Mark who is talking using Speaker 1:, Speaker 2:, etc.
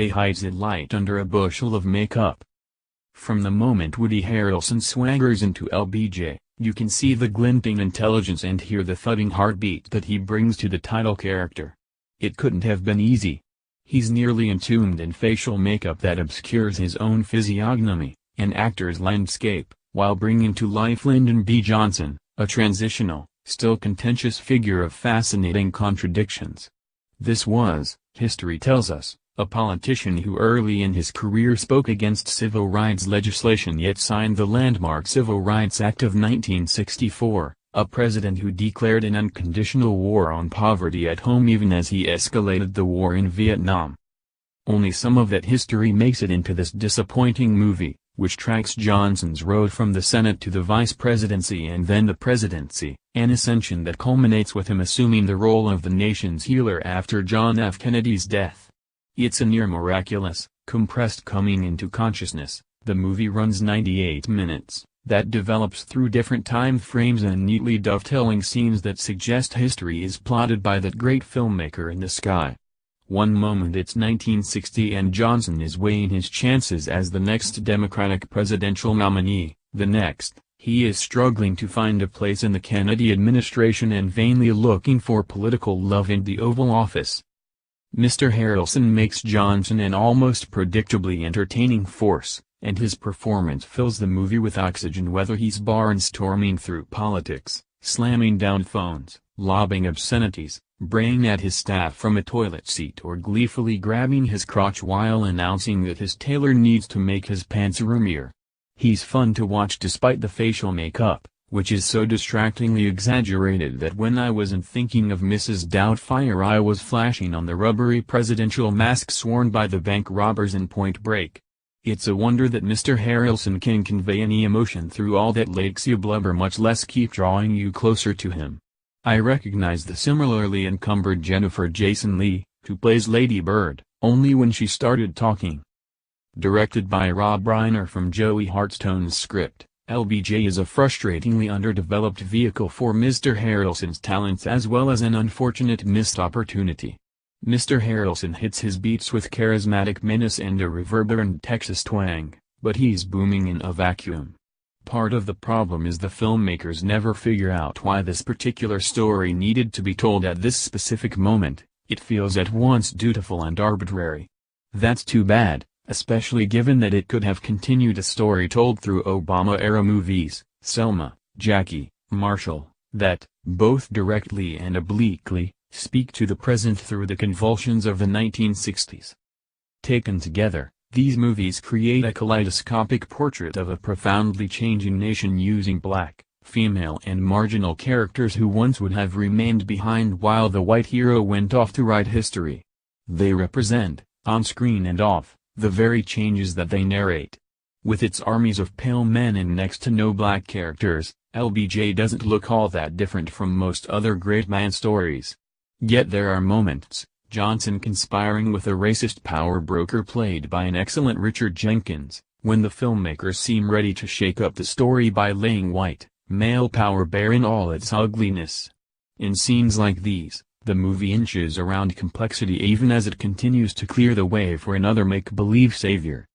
Speaker 1: LBJ hides it light under a bushel of makeup. From the moment Woody Harrelson swaggers into LBJ, you can see the glinting intelligence and hear the thudding heartbeat that he brings to the title character. It couldn't have been easy. He's nearly entombed in facial makeup that obscures his own physiognomy, an actor's landscape, while bringing to life Lyndon B. Johnson, a transitional, still contentious figure of fascinating contradictions. This was, history tells us, a politician who early in his career spoke against civil rights legislation yet signed the landmark Civil Rights Act of 1964, a president who declared an unconditional war on poverty at home even as he escalated the war in Vietnam. Only some of that history makes it into this disappointing movie, which tracks Johnson's road from the Senate to the vice presidency and then the presidency, an ascension that culminates with him assuming the role of the nation's healer after John F. Kennedy's death. It's a near-miraculous, compressed coming into consciousness. The movie runs 98 minutes, that develops through different time frames and neatly dovetailing scenes that suggest history is plotted by that great filmmaker in the sky. One moment it's 1960 and Johnson is weighing his chances as the next Democratic presidential nominee, the next, he is struggling to find a place in the Kennedy administration and vainly looking for political love in the Oval Office. Mr. Harrelson makes Johnson an almost predictably entertaining force, and his performance fills the movie with oxygen whether he's barnstorming through politics, slamming down phones, lobbing obscenities, braying at his staff from a toilet seat or gleefully grabbing his crotch while announcing that his tailor needs to make his pants roomier. He's fun to watch despite the facial makeup, which is so distractingly exaggerated that when I wasn't thinking of Mrs. Doubtfire I was flashing on the rubbery presidential masks worn by the bank robbers in Point Break. It's a wonder that Mr. Harrelson can convey any emotion through all that laxy blubber, much less keep drawing you closer to him. I recognize the similarly encumbered Jennifer Jason Leigh, who plays Lady Bird, only when she started talking. Directed by Rob Reiner from Joey Hartstone's script, LBJ is a frustratingly underdeveloped vehicle for Mr. Harrelson's talents as well as an unfortunate missed opportunity. Mr. Harrelson hits his beats with charismatic menace and a reverberant Texas twang, but he's booming in a vacuum. Part of the problem is the filmmakers never figure out why this particular story needed to be told at this specific moment. It feels at once dutiful and arbitrary. That's too bad, especially given that it could have continued a story told through Obama-era movies, Selma, Jackie, Marshall, that, both directly and obliquely, speak to the present through the convulsions of the 1960s. Taken together, these movies create a kaleidoscopic portrait of a profoundly changing nation using black, female and marginal characters who once would have remained behind while the white hero went off to write history. They represent, on screen and off, the very changes that they narrate. With its armies of pale men and next to no black characters, LBJ doesn't look all that different from most other great man stories. Yet there are moments, Johnson conspiring with a racist power broker played by an excellent Richard Jenkins, when the filmmakers seem ready to shake up the story by laying white, male power bare in all its ugliness. In scenes like these, the movie inches around complexity even as it continues to clear the way for another make-believe savior.